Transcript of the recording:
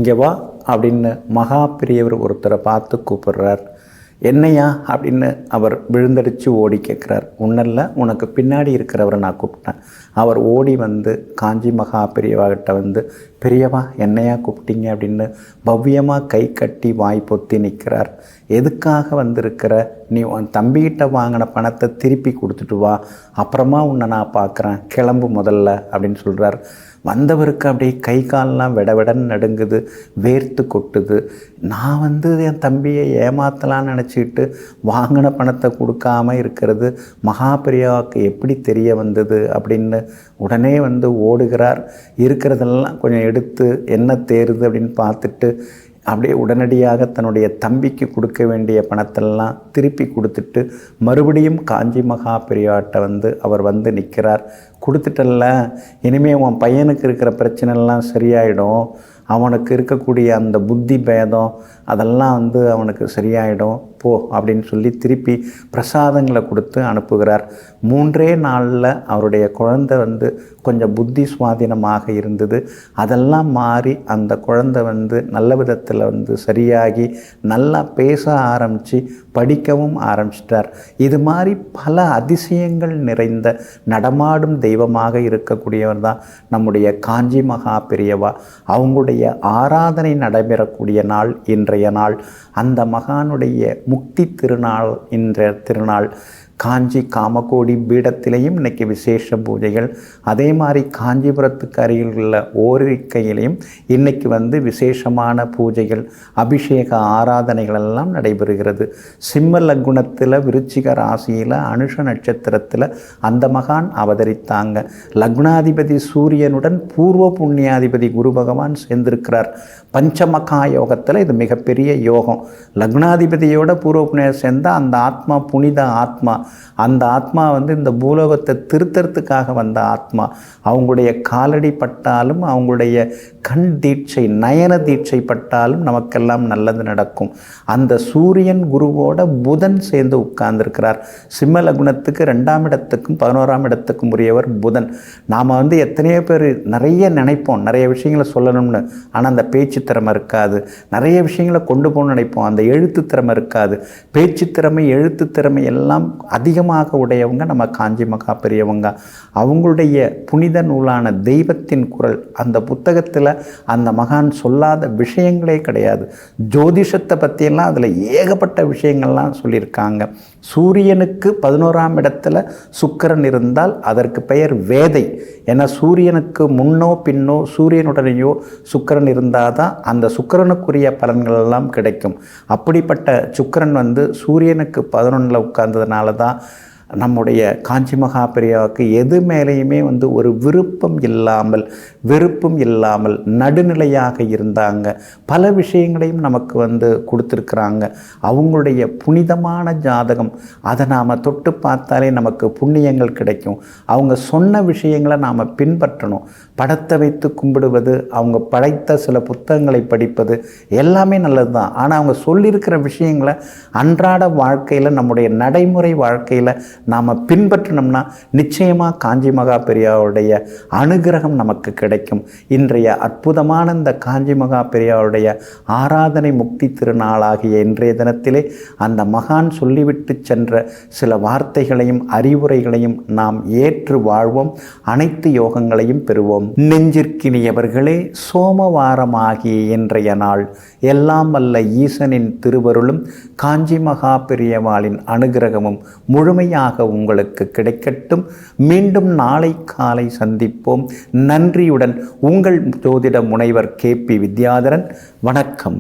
இங்கே வா அப்படின்னு மகா பெரியவர் ஒருத்தரை பார்த்து கூப்பிடுறார். என்னையா அப்படின்னு அவர் விழுந்தடிச்சு ஓடி கேட்குறார். உன்னல்ல, உனக்கு பின்னாடி இருக்கிறவரை நான் கூப்பிட்டேன். அவர் ஓடி வந்து காஞ்சி மகா பெரியவாகிட்ட வந்து, பெரியவா என்னையா கூப்பிட்டீங்க அப்படின்னு பவ்யமாக கை கட்டி வாய் பொத்தி நிற்கிறார். எதுக்காக வந்திருக்கிற? நீ உன் தம்பிக்கிட்ட வாங்கின பணத்தை திருப்பி கொடுத்துட்டு வா, அப்புறமா உன்னை நான் பார்க்குறேன், கிளம்பு முதல்ல அப்படின்னு சொல்கிறார். வந்தவருக்கு அப்படியே கை காலெலாம் விடவிடன்னு நடுங்குது, வேர்த்து கொட்டுது. நான் வந்து என் தம்பியை ஏமாற்றலான்னு நினச்சிக்கிட்டு வாங்கின பணத்தை கொடுக்காமல் இருக்கிறது மகா பெரியவாவுக்கு எப்படி தெரிய வந்தது அப்படின்னு உடனே வந்து ஓடுகிறார். இருக்கிறதெல்லாம் கொஞ்சம் எடுத்து என்ன தேருது அப்படின்னு பார்த்துட்டு அப்படியே உடனடியாக தன்னுடைய தம்பிக்கு கொடுக்க வேண்டிய பணத்தெல்லாம் திருப்பி கொடுத்துட்டு மறுபடியும் காஞ்சி மகா பெரியவாட்ட வந்து அவர் வந்து நிற்கிறார். கொடுத்துட்டல்ல, இனிமேல் உன் பையனுக்கு இருக்கிற பிரச்சனைலாம் சரியாயிடும், அவனுக்கு இருக்கக்கூடிய அந்த புத்தி பேதம் அதெல்லாம் வந்து அவனுக்கு சரியாயிடும் போ அப்படின்னு சொல்லி திருப்பி பிரசாதங்களை கொடுத்து அனுப்புகிறார். 3 நாளில் அவருடைய குழந்தை வந்து கொஞ்சம் புத்தி சுவாதீனமாக இருந்தது. அதெல்லாம் மாறி அந்த குழந்தை வந்து நல்ல விதத்தில் வந்து சரியாகி நல்லா பேச ஆரம்பித்து படிக்கவும் ஆரம்பிச்சிட்டார். இது மாதிரி பல அதிசயங்கள் நிறைந்த நடமாடும் தெய்வமாக இருக்கக்கூடியவர் தான் நம்முடைய காஞ்சி மகா பெரியவா. அவங்களுடைய ஆராதனை நடைபெறக்கூடிய நாள் இன்றைய நாள். அந்த மகானுடைய முக்தி திருநாள் இன்றைய திருநாள். காஞ்சி காமகோடி பீடத்திலையும் இன்றைக்கி விசேஷ பூஜைகள். அதே மாதிரி காஞ்சிபுரத்துக்கு அருகில் உள்ள ஓரிக்கையிலையும் இன்றைக்கி வந்து விசேஷமான பூஜைகள், அபிஷேக ஆராதனைகள் எல்லாம் நடைபெறுகிறது. சிம்ம லக்னத்தில் விருச்சிக ராசியில் அனுஷ நட்சத்திரத்தில் அந்த மகான் அவதரித்தாங்க. லக்னாதிபதி சூரியனுடன் பூர்வ புண்ணியாதிபதி குரு பகவான் சேர்ந்திருக்கிறார். பஞ்சமகா யோகத்தில் இது மிகப்பெரிய யோகம். லக்னாதிபதியோட பூர்வ புண்ணியம் சேர்ந்தால் அந்த ஆத்மா புனித ஆத்மா. அந்த ஆத்மா வந்து இந்த பூலோகத்தை திருத்தறதுக்காக வந்த ஆத்மா. அவங்களுடைய காலடி பட்டாலும் அவங்களுடைய கண் தீட்சை நயன தீட்சை பட்டாலும் நமக்கெல்லாம் நல்லது நடக்கும். அந்த சூரியன் குருவோட புதன் சேர்ந்து உட்கார்ந்துருக்கிறார். சிம்ம லக்னத்துக்கு 2ஆம் இடத்துக்கும் 11ஆம் இடத்துக்கும் உரியவர் புதன். நாம் வந்து எத்தனையோ பேர் நிறைய நினைப்போம், நிறைய விஷயங்களை சொல்லணும்னு, ஆனால் அந்த பேச்சு திறமை இருக்காது. நிறைய விஷயங்களை கொண்டு போகணும்னு நினைப்போம், அந்த எழுத்து திறமை இருக்காது. பேச்சு திறமை எழுத்து திறமை எல்லாம் அதிகமாக உடையவங்க நம்ம காஞ்சி மகா பெரியவங்க. அவங்களுடைய புனித நூலான தெய்வத்தின் குரல் அந்த புத்தகத்தில் அந்த மகான் சொல்லாத விஷயங்களே கிடையாது. ஜோதிஷத்தை பற்றியெல்லாம் அதில் ஏகப்பட்ட விஷயங்கள்லாம் சொல்லியிருக்காங்க. சூரியனுக்கு 11ஆம் இடத்துல சுக்கிரன் இருந்தால் அதற்கு பெயர் வேதை. ஏன்னா சூரியனுக்கு முன்னோ பின்னோ சூரியனுடனேயோ சுக்கிரன் இருந்தால் தான் அந்த சுக்கிரனுக்குரிய பலன்கள் எல்லாம் கிடைக்கும். அப்படிப்பட்ட சுக்கிரன் வந்து சூரியனுக்கு 11ல் உட்கார்ந்ததுனால தான் நம்முடைய காஞ்சி மகா பெரியவாவுக்கு எது மேலேயுமே வந்து ஒரு விருப்பம் இல்லாமல் வெறுப்பும் இல்லாமல் நடுநிலையாக இருந்தாங்க. பல விஷயங்களையும் நமக்கு வந்து கொடுத்துருக்குறாங்க. அவங்களுடைய புனிதமான ஜாதகம், அதை நாம் தொட்டு பார்த்தாலே நமக்கு புண்ணியங்கள் கிடைக்கும். அவங்க சொன்ன விஷயங்களை நாம் பின்பற்றணும். படத்தை வைத்து கும்பிடுவது, அவங்க படைத்த சில புத்தகங்களை படிப்பது எல்லாமே நல்லது தான். ஆனால் அவங்க சொல்லியிருக்கிற விஷயங்களை அன்றாட வாழ்க்கையில் நம்முடைய நடைமுறை வாழ்க்கையில் நாம் பின்பற்றினோம்னா நிச்சயமாக காஞ்சி மகா பெரியவாவுடைய அனுகிரகம் நமக்கு கிடைக்கும். இன்றைய அற்புதமான இந்த காஞ்சி மகா பெரியவாவுடைய ஆராதனை முக்தி திருநாளாகிய இன்றைய தினத்திலே அந்த மகான் சொல்லிவிட்டு சென்ற சில வார்த்தைகளையும் அறிவுரைகளையும் நாம் ஏற்று வாழ்வோம். அனைத்து யோகங்களையும் பெறுவோம். நெஞ்சிற்கினியவர்களே, சோமவாரமாகிய இன்றைய நாள் எல்லாம் வல்ல ஈசனின் திருவருளும் காஞ்சி மகா பெரியவாளின் அனுகிரகமும் முழுமையாக உங்களுக்கு கிடைக்கட்டும். மீண்டும் நாளை காலை சந்திப்போம். நன்றியுடன் உங்கள் ஜோதிட முனைவர் KP வித்யாதரன். வணக்கம்.